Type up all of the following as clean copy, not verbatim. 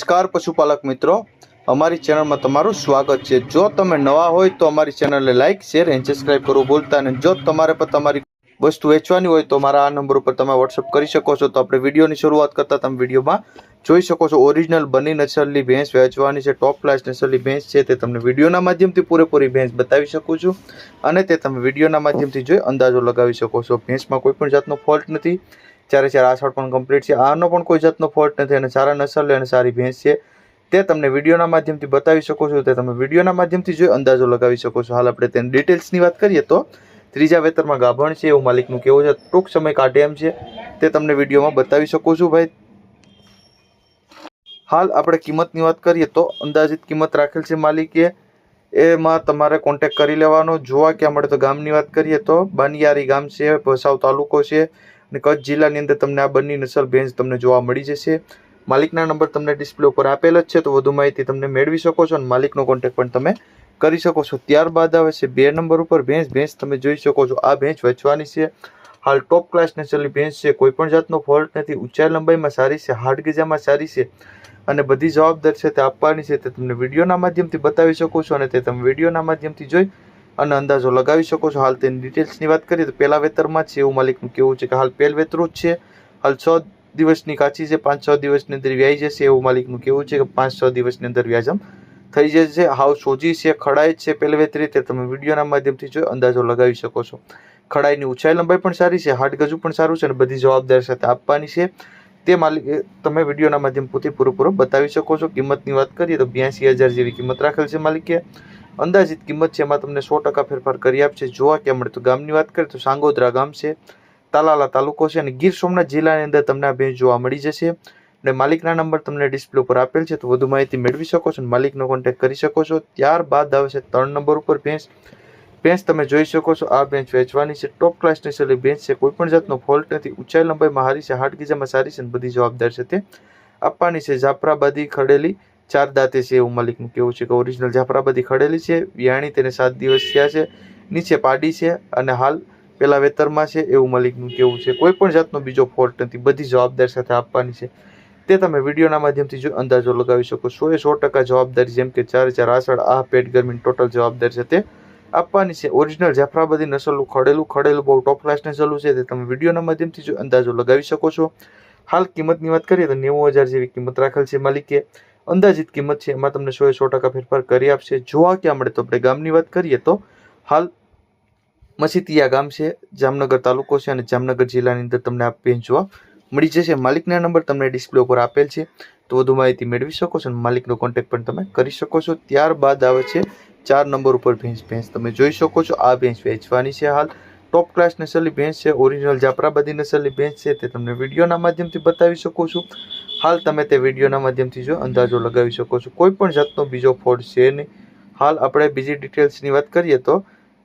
નમસ્કાર પશુપાલક મિત્રો, અમારી ચેનલમાં તમારું સ્વાગત છે। જો તમે નવા હોય તો અમારી ચેનલને લાઇક, શેર અને સબસ્ક્રાઇબ કરવું ભૂલતા નહીં। જો તમારે પર તમારી વસ્તુ વેચવાની હોય તો મારા આ નંબર ઉપર તમે વોટ્સઅપ કરી શકો છો। તો આપણે વિડીયોની શરૂઆત કરતા તમે વિડીયોમાં જોઈ શકો છો ઓરિજિનલ બની નસલની ભેંસ વેચવાની છે। ટોપ ક્લાસ નસલની ભેંસ છે તે તમને વિડીયોના માધ્યમથી પૂરેપૂરી ભેંસ બતાવી શકું છું અને તે તમે વિડીયોના માધ્યમથી જોઈ અંદાજો લગાવી શકો છો। ભેંસમાં કોઈ પણ જાતનો ફોલ્ટ નથી, ચારે ચાર આસળ પણ કમ્પ્લીટ છે, આનો પણ કોઈ જાતનો ફોલ્ટ નથી અને સારા નસલ અને સારી ભેંસ છે તે તમને વિડીયોના માધ્યમથી બતાવી શકો છો। તે તમે વિડીયોના માધ્યમથી જોઈ અંદાજો લગાવી શકો છો। હાલ આપણે તેની ડિટેલ્સની વાત કરીએ તો ત્રીજા વેતરમાં ગાભણ છે એવું માલિકનું કહેવું છે, ટૂંક સમય કાઢે એમ છે તે તમને વિડીયોમાં બતાવી શકું છું ભાઈ। હાલ આપણે કિંમતની વાત કરીએ તો અંદાજિત કિંમત રાખેલ છે માલિકે, એમાં તમારે કોન્ટેક્ટ કરી લેવાનો। જોવા ક્યાં મળે તો ગામની વાત કરીએ તો બાનિયારી ગામ છે, ભચાઉ તાલુકો છે અને કચ્છ જિલ્લાની અંદર તમને આ બંને નસલ ભેંસ તમને જોવા મળી જશે। માલિકના નંબર તમને ડિસ્પ્લે ઉપર આપેલ જ છે, તો વધુ માહિતી તમને મેળવી શકો છો અને માલિકનો કોન્ટેક્ટ પણ તમે કરી શકો છો। ત્યારબાદ આવે છે 2 નંબર ઉપર ભેંસ તમે જોઈ શકો છો આ ભેંસ વેચવાની છે। હાલ ટોપ ક્લાસ નસલની ભેંસ છે, કોઈ પણ જાતનો ફોલ્ટ નથી, ઊંચાઈ લંબાઈમાં સારી છે, હાડ ગજામાં સારી છે અને બધી જવાબદાર છે તે આપવાની છે તે તમને વિડીયોના માધ્યમથી બતાવી શકો છો અને તે તમે વિડીયોના માધ્યમથી જોઈ અને અંદાજો લગાવી શકો છો। હાલ તેની ડિટેલ્સની વાત કરીએ તો પહેલા વેતરમાં છે એવું માલિકનું કહેવું છે કે હાલ પહેલ વેતરું જ છે। હાલ 6 દિવસની કાચી છે, 5-6 દિવસની અંદર વ્યાઈ જશે એવું માલિકનું કહેવું છે કે 5-6 દિવસની અંદર વ્યાજમ થઈ જશે। હાવ સોજી છે, ખડાઈ છે પહેલ વેતરી, તે તમે વિડીયોના માધ્યમથી જોઈ અંદાજો લગાવી શકો છો। ખડાઈની ઊંચાઈ લંબાઈ પણ સારી છે, હાડ ગજુ પણ સારું છે અને બધી જવાબદાર સાથે આપવાની છે તે માલિક તમે વિડીયોના માધ્યમથી પૂરેપૂરો બતાવી શકો છો। કિંમતની વાત કરીએ તો 82,000 જેવી કિંમત રાખેલ છે માલિકે, અંદાજિત કિંમત છે એમાં તમને 100% ફેરફાર કરી આપશે। જોવા ક્યાં મળે તો ગામની વાત કરીએ તો સાંગોદરા ગામ છે, તાલાલા તાલુકો છે અને ગીર સોમનાથ જિલ્લાની અંદર તમને આ ભેંસ જોવા મળી જશે અને માલિકના નંબર તમને ડિસ્પ્લે ઉપર આપેલ છે, તો વધુ માહિતી મેળવી શકો છો અને માલિકનો કોન્ટેક્ટ કરી શકો છો। ત્યારબાદ આવે છે 3 નંબર ઉપર ભેંસ તમે જોઈ શકો છો આ ભેંસ વેચવાની છે। ટોપ ક્લાસ નસલની ભેંસ છે, કોઈ પણ જાતનો ફોલ્ટ નથી, ઊંચાઈ લંબાઈમાં સારી છે, હાડ ગીજામાં સારી છે અને બધી જવાબદાર છે તે આપવાની છે। જાફરાબાદી ખડેલી 4 દાંતે છે એવું માલિકનું કહેવું છે કે ઓરિજિનલ જાફરાબાદી ખડેલી છે, વ્યાણી તેને 7 દિવસ થયા છે, નીચે પાડી છે અને હાલ પેલા વેતરમાં છે એવું માલિકનું કહેવું છે। કોઈ પણ જાતનો બીજો ફોલ્ટ નથી, બધી જવાબદાર સાથે આપવાની છે તે તમે વિડીયોના માધ્યમથી જો અંદાજો લગાવી શકો છો। 100% જવાબદારી, જેમ કે 4 આસળ, આ પેટ ગરમીની ટોટલ જવાબદાર છે તે આપવાની છે। ઓરિજિનલ જાફરાબાદી નસલનું ખડેલું બહુ ટોપ ક્લાસ નસલનું છે તે તમે વિડીયોના માધ્યમથી જો અંદાજો લગાવી શકો છો। હાલ કિંમતની વાત કરીએ તો 90,000 જેવી કિંમત રાખેલ છે માલિકે, અંદાજિત કિંમત છે એમાં તમને 100% ફેરફાર કરી આપશે। જોવા ક્યાં મળે તો આપણે ગામની વાત કરીએ તો હાલ મસીતિયા ગામ છે, જામનગર તાલુકો છે અને જામનગર જિલ્લાની અંદર તમને આ ભેંસ જોવા મળી જશે। માલિકના નંબર તમને ડિસ્પ્લે ઉપર આપેલ છે, તો વધુ માહિતી મેળવી શકો છો અને માલિકનો કોન્ટેક્ટ પણ તમે કરી શકો છો। ત્યારબાદ આવે છે 4 નંબર ઉપર ભેંસ તમે જોઈ શકો છો આ ભેંસ વેચવાની છે। હાલ ટોપ ક્લાસ નસલની ભેંસ છે, ઓરિજિનલ જાફરાબાદી નસલની ભેંસ છે તે તમને વિડીયોના માધ્યમથી બતાવી શકો છો। હાલ તમે તે વિડીયોના માધ્યમથી જો અંદાજો લગાવી શકો છો, કોઈ પણ જાતનો બીજો ફોલ્ટ છે નહીં। હાલ આપણે બીજી ડિટેલ્સની વાત કરીએ તો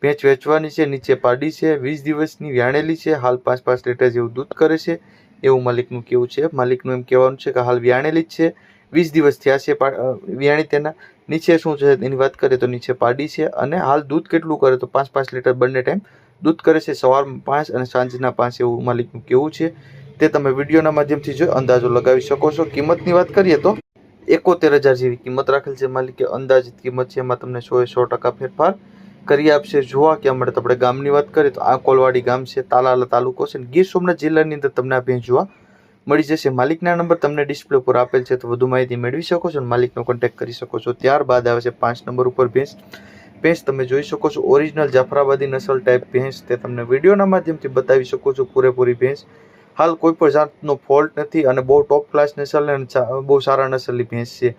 ભેંસ વેચવાની છે, નીચે પાડી છે, 20 દિવસની વ્યાણેલી છે, હાલ 5-5 લીટર જેવું દૂધ કરે છે એવું માલિકનું કહેવું છે। માલિકનું એમ કહેવાનું છે કે હાલ વ્યાણેલી જ છે, 20 દિવસ થયા છે વ્યાણી તેના। નીચે શું છે એની વાત કરીએ તો નીચે પાડી છે અને હાલ દૂધ કેટલું કરે તો 5-5 લીટર બંને ટાઈમ દૂધ કરે છે, સવારમાં 5 અને સાંજના 5 એવું માલિકનું કહેવું છે તે તમે વિડીયોના માધ્યમથી જો અંદાજો લગાવી શકો છો। કિંમતની વાત કરીએ તો 71,000 જેવી કિંમત રાખેલ છે માલિકે, અંદાજિત કિંમત છે એમાં તમને 100% ફેરફાર કરી આપશે। જોવા ક્યાં મળે તો આપણે ગામની વાત કરીએ તો આ કોલવાડી ગામ છે, તાલાલા તાલુકો છે, ગીર સોમનાથ જિલ્લાની અંદર તમને આ ભેંસ જોવા મળી જશે। માલિકના નંબર તમને ડિસ્પ્લે ઉપર આપેલ છે, તો વધુ માહિતી મેળવી શકો છો અને માલિકનો કોન્ટેક્ટ કરી શકો છો। ત્યારબાદ આવે છે 5 નંબર ઉપર ભેંસ તમે જોઈ શકો છો ઓરિજિનલ જાફરાબાદી નસલ ટાઈપ ભેંસ, તે તમને વિડીયોના માધ્યમથી બતાવી શકો છો પૂરેપૂરી ભેંસ। હાલ કોઈ પણ જાતનો ફોલ્ટ નથી અને બહુ ટોપ ક્લાસ નસલ અને બહુ સારા નસલની ભેંસ છે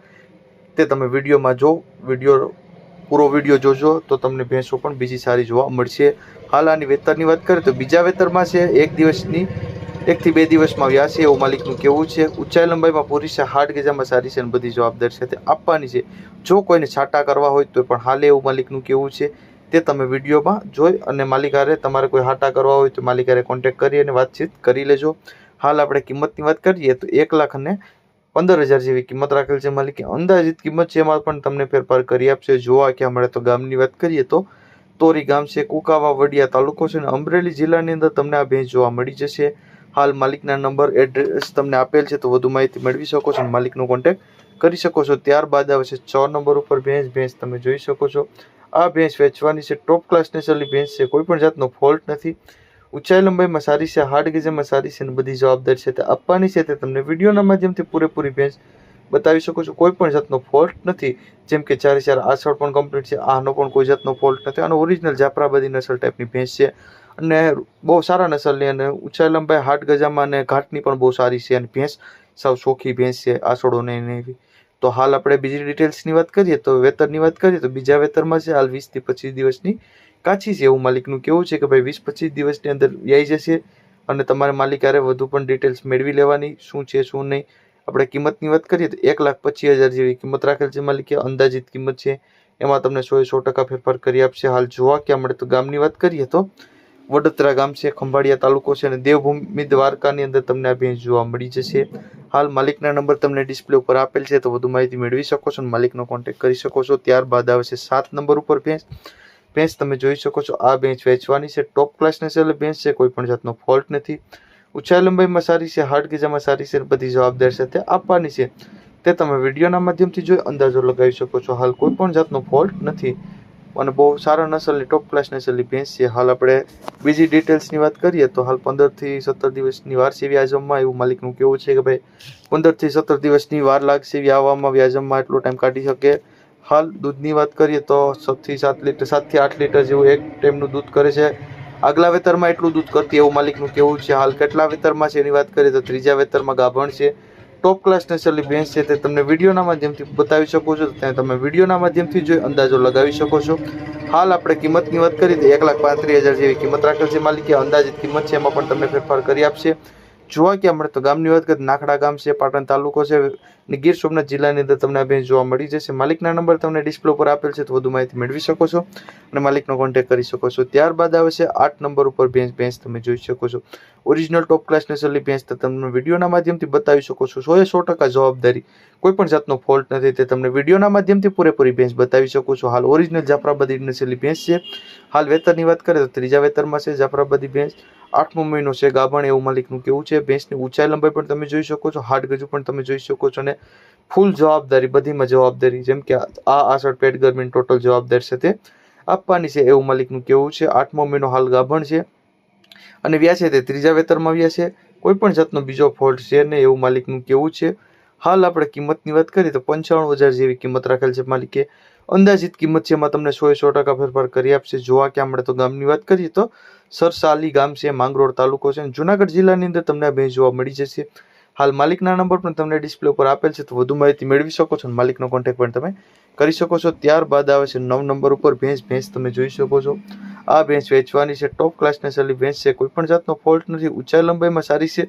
તે તમે વિડીયોમાં જો પૂરો વિડીયો જોજો તો તમને ભેંસો પણ બીજી સારી જોવા મળશે। હાલ આની વેતરની વાત કરીએ તો બીજા વેતરમાં છે, 1 થી 2 દિવસમાં વ્યાસે એવું માલિકનું કહેવું છે। ઊંચાઈ લંબાઈમાં પૂરી છે, હાડ ગજામાં સારી છે અને બધી જવાબદાર છે તે આપવાની છે। જો કોઈને છાંટા કરવા હોય તો પણ હાલે એવું માલિકનું કહેવું છે તે તમે વિડીયોમાં જોઈ અને માલિકારે તમારે કોઈ હાટા કરવા હોય તો માલિકારે કોન્ટેક્ટ કરી અને વાતચીત કરી લેજો। હાલ આપણે કિંમતની વાત કરીએ તો 1,15,000 જેવી કિંમત રાખેલ છે માલિકે, અંદાજિત કિંમત છે એમાં પણ તમને ફેરફાર કરી આપશે। જોવા ક્યાં મળે તો ગામની વાત કરીએ તો તોરી ગામ છે, કુકાવા વડિયા તાલુકો છે અને અમરેલી જિલ્લાની અંદર તમને આ ભેંસ જોવા મળી જશે। હાલ માલિકના નંબર એડ્રેસ તમને આપેલ છે, તો વધુ માહિતી મેળવી શકો છો અને માલિકનો કોન્ટેક્ટ કરી શકો છો। ત્યારબાદ આવે છે 6 નંબર ઉપર ભેંસ તમે જોઈ શકો છો। આ ભેંસ વેચવાની છે। ટોપ ક્લાસ નસલની ભેંસ છે, કોઈ પણ જાતનો ફોલ્ટ નથી। ઊંચાઈ લંબાઈમાં સારી છે, હાડ ગજામાં સારી છે અને બધી જવાબદારી છે તે આપવાની છે તે તમને વિડીયોના માધ્યમથી પૂરેપૂરી ભેંસ બતાવી શકો છો। કોઈ પણ જાતનો ફોલ્ટ નથી, જેમ કે 4 આસળ પણ કમ્પ્લીટ છે, આનો પણ કોઈ જાતનો ફોલ્ટ નથી। આનો ઓરિજિનલ જાફરાબાદી નસલ ટાઈપની ભેંસ છે અને બહુ સારા નસલની અને ઊંચાઈ લંબાઈ હાડ ગજામાં અને ઘાટની પણ બહુ સારી છે અને ભેંસ સાવ ચોખ્ખી ભેંસ છે, આસળો નહીં એવી। તો હાલ આપણે બીજી ડિટેલ્સની વાત કરીએ તો વેતરની વાત કરીએ તો બીજા વેતરમાં છે, હાલ 20 થી 25 દિવસની કાચી છે એવું માલિકનું કેવું છે કે ભાઈ 20-25 દિવસની અંદર વ્યાઈ જશે અને તમારે માલિક હારે વધુ પણ ડિટેલ્સ મેળવી લેવાની, શું છે શું નહીં। આપણે કિંમતની વાત કરીએ તો 1,25,000 જેવી કિંમત રાખેલ છે માલિકે, અંદાજિત કિંમત છે, એમાં તમને 100% ફેરફાર કરી આપશે। હાલ જોવા ક્યાં મળે તો ગામની વાત કરીએ તો વડોદરા ગામ છે, ખંભાળિયા તાલુકો છે અને દેવભૂમિ દ્વારકાની અંદર તમને આ ભેંસ જોવા મળી જશે। હાલ માલિકના નંબર તમને ડિસ્પ્લે ઉપર આપેલ છે, તો વધુ માહિતી મેળવી શકો છો અને માલિકનો કોન્ટેક્ટ કરી શકો છો। ત્યારબાદ આવે છે 7 નંબર ઉપર ભેંસ તમે જોઈ શકો છો। આ ભેંસ વેચવાની છે, ટોપ ક્લાસ નસલની ભેંસ છે, કોઈ પણ જાતનો ફોલ્ટ નથી। ઊંચાઈ લંબાઈમાં સારી છે, હાડ ગજામાં સારી છે, બધી જવાબદારી સાથે આપવાની છે તે તમે વિડીયોના માધ્યમથી જોઈ અંદાજો લગાવી શકો છો। હાલ કોઈ પણ જાતનો ફોલ્ટ નથી અને બહુ સારા નસલની ટોપ ક્લાસ નસલની ભેંસ છે। હાલ આપણે બીજી ડિટેલ્સની વાત કરીએ તો હાલ 15 થી 17 દિવસની વાર છે વ્યાજમમાં, એવું માલિકનું કેવું છે કે ભાઈ 15 થી 17 દિવસની વાર લાગશે આવવામાં, વ્યાજમમાં એટલો ટાઈમ કાઢી શકે। હાલ દૂધની વાત કરીએ તો 7 થી 8 લીટર જેવું એક ટાઈમનું દૂધ કરે છે। આગલા વેતરમાં એટલું દૂધ કરતી એવું માલિકનું કેવું છે। હાલ કેટલા વેતરમાં છે એની વાત કરીએ તો ત્રીજા વેતરમાં ગાભણ છે, ટોપ ક્લાસ નસલની ભેંસ છે તે તમને વિડીયોના માધ્યમથી બતાવી શકો છો, ત્યાં તમે વિડીયોના માધ્યમથી જોઈ અંદાજો લગાવી શકો છો। હાલ આપણે કિંમતની વાત કરીએ તો 1,35,000 જેવી કિંમત રાખેલ છે માલિકે, અંદાજિત કિંમત છે, એમાં પણ તમને ફેરફાર કરી આપશે। જોવા ક્યાં મળે તો ગામની વાત કરીએ નાખડા ગામ છે, પાટણ તાલુકો છે અને ગીર સોમનાથ જિલ્લાની અંદર તમને આ ભેંસ જોવા મળી જશે। માલિકના નંબર તમને ડિસ્પ્લે ઉપર આપેલ છે, તો વધુ માહિતી મેળવી શકો છો અને માલિકનો કોન્ટેક્ટ કરી શકો છો। ત્યારબાદ આવે છે 8 નંબર ઉપર ભેંસ તમે જોઈ શકો છો। ઓરિજિનલ ટોપ ક્લાસ નસલની ભેંસ તમને વિડીયોના માધ્યમથી બતાવી શકો છો, 100% જવાબદારી, કોઈ પણ જાતનો ફોલ્ટ નથી, તે તમને વિડીયોના માધ્યમથી પૂરેપૂરી ભેંસ બતાવી શકો છો। હાલ ઓરિજિનલ જાફરાબાદી નસલની ભેંસ છે। હાલ વેતરની વાત કરીએ તો ત્રીજા વેતરમાં છે જાફરાબાદી ભેંસ, 8મો મહિનો છે ગાભણ એવું માલિકનું કેવું છે। ભેંસની ઊંચાઈ લંબાઈ પણ તમે જોઈ શકો છો, હાડ ગજુ પણ તમે જોઈ શકો છો અને ફૂલ જવાબદારી, બધીમાં જવાબદારી, જેમ કે આ આસળ પેટ ગરમીની ટોટલ જવાબદારી છે તે આપવાની છે એવું માલિકનું કેવું છે। 8મો મહિનો હાલ ગાભણ છે અને વ્યા છે તે ત્રીજા વેતરમાં વ્યા છે, કોઈ પણ જાતનો બીજો ફોલ્ટ છે નહીં એવું માલિકનું કેવું છે। હાલ આપણે કિંમતની વાત કરીએ તો 95,000 જેવી કિંમત રાખેલ છે માલિકે, અંદાજિત કિંમત છે, એમાં તમને 100% ફેરફાર કરી આપશે। જોવા ક્યાં મળે તો ગામની વાત કરીએ તો સરસાલી ગામ છે, માંગરોળ તાલુકો છે, જુનાગઢ જિલ્લાની અંદર તમને આ ભેંસ જોવા મળી જશે। હાલ માલિકના નંબર પણ તમને ડિસ્પ્લે ઉપર આપેલ છે, તો વધુ માહિતી મેળવી શકો છો અને માલિકનો કોન્ટેક્ટ પણ તમે કરી શકો છો। ત્યારબાદ આવે છે 9 નંબર ઉપર ભેંસ તમે જોઈ શકો છો। આ ભેંસ વેચવાની છે, ટોપ ક્લાસ નસલની ભેંસ છે, કોઈ પણ જાતનો ફોલ્ટ નથી, ઊંચાઈ લંબાઈમાં સારી છે,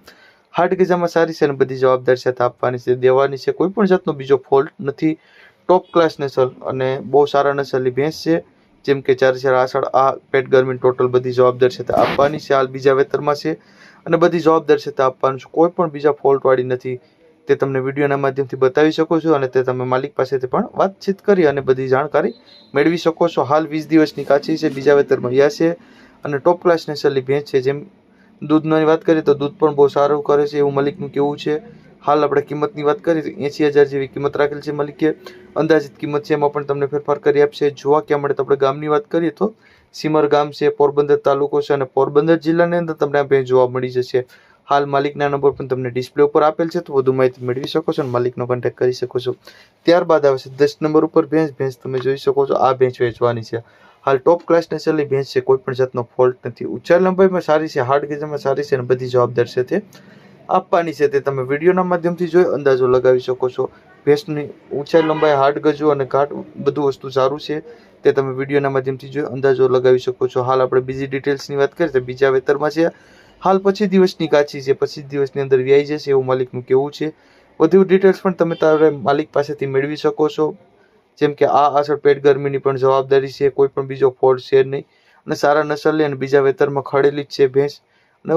હાડ ગજામાં સારી છે અને બધી જવાબદારી સાથે આપવાની છે, દેવાની છે, કોઈ પણ જાતનો બીજો ફોલ્ટ નથી। ટોપ ક્લાસ નસલ અને બહુ સારા નસલની ભેંસ છે, જેમ કે 4 આસળ, આ પેટ ગરમી ટોટલ બધી જવાબદારી સાથે આપવાની છે। હાલ બીજા વેતરમાં છે અને બધી જવાબદારી સાથે આપવાનું છે, કોઈ પણ બીજા ફોલ્ટ વાળી નથી, તે તમને વિડીયોના માધ્યમથી બતાવી શકો છો અને તે તમે માલિક પાસેથી પણ વાતચીત કરી અને બધી જાણકારી મેળવી શકો છો। હાલ 20 દિવસની કાચી છે, બીજા વેતરમાં વ્યા છે અને ટોપ ક્લાસ નસલની ભેંસ છે। જેમ દૂધની વાત કરીએ તો દૂધ પણ બહુ સારું કરે છે એવું માલિકનું કેવું છે। હાલ આપણે કિંમતની વાત કરીએ તો 80,000 જેવી કિંમત રાખેલ છે માલિકે, અંદાજિત કિંમત છે, એમાં પણ તમને ફેરફાર કરી આપશે। જોવા ક્યાં મળે તો આપણે ગામની વાત કરીએ તો સીમર ગામ છે, પોરબંદર તાલુકો છે અને પોરબંદર જિલ્લાની અંદર તમને આ ભેંસ જોવા મળી જશે। હાલ માલિકના નંબર પણ તમને ડિસ્પ્લે ઉપર આપેલ છે, તો વધુ માહિતી મેળવી શકો છો અને માલિકનો કોન્ટેક્ટ કરી શકો છો। ત્યારબાદ આવશે 10 નંબર ઉપર ભેંસ તમે જોઈ શકો છો। આ ભેંસ વેચવાની છે, હાલ ટોપ ક્લાસ નસલની ભેંસ છે, કોઈ પણ જાતનો ફોલ્ટ નથી, ઊંચાઈ લંબાઈમાં સારી છે, હાડ ગજામાં સારી છે અને બધી જવાબદારી છે તે આપવાની છે, તે તમે વિડીયોના માધ્યમથી જોઈ અંદાજો લગાવી શકો છો। ભેંસની ઊંચાઈ લંબાઈ, હાડ ગજો અને ઘાટ બધું વસ્તુ સારું છે, તે તમે વિડીયોના માધ્યમથી જોઈ અંદાજો લગાવી શકો છો। હાલ આપણે બીજી ડિટેલ્સની વાત કરીએ તો બીજા વેતરમાં છે, હાલ 25 દિવસની કાચી છે, 25 દિવસની અંદર વ્યાઈ જશે એવું માલિકનું કેવું છે। વધુ ડિટેલ્સ પણ તમે તારે માલિક પાસેથી મેળવી શકો છો, જેમ કે આ આસળ પેટ ગરમીની પણ જવાબદારી છે, કોઈ પણ બીજો ફોલ્ટ છે નહીં અને સારા નસલની અને બીજા વેતરમાં ખડેલી જ છે ભેંસ અને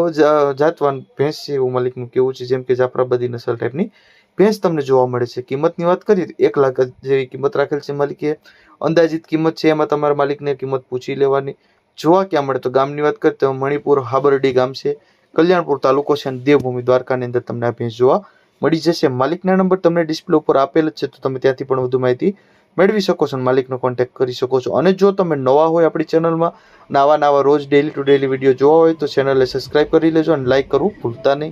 જાતવાન ભેંસ છે એવું માલિકનું કેવું છે, જેમ કે જાફરાબાદી નસલ ટાઈપની ભેંસ તમને જોવા મળે છે। કિંમતની વાત કરીએ તો 1 લાખ જેવી કિંમત રાખેલ છે માલિકે, અંદાજિત કિંમત છે, એમાં તમારા માલિકને કિંમત પૂછી લેવાની। જોવા ક્યાં મળે તો ગામની વાત કરીએ તો મણિપુર હાબરડી ગામ છે, કલ્યાણપુર તાલુકો છે અને દેવભૂમિ દ્વારકાની અંદર તમને આ ભેંસ જોવા મળી જશે. માલિકના નંબર તમને ડિસ્પ્લે ઉપર આપેલ જ છે, તો તમે ત્યાંથી પણ વધુ માહિતી મેળવી શકો છો અને માલિકનો કોન્ટેક્ટ કરી શકો છો. અને જો તમે નવા હોય આપણી ચેનલમાં અને આવા રોજ ડેલી ટુ ડેલી વિડીયો જોવા હોય તો ચેનલને સબસ્ક્રાઈબ કરી લેજો અને લાઇક કરવું ભૂલતા નહીં.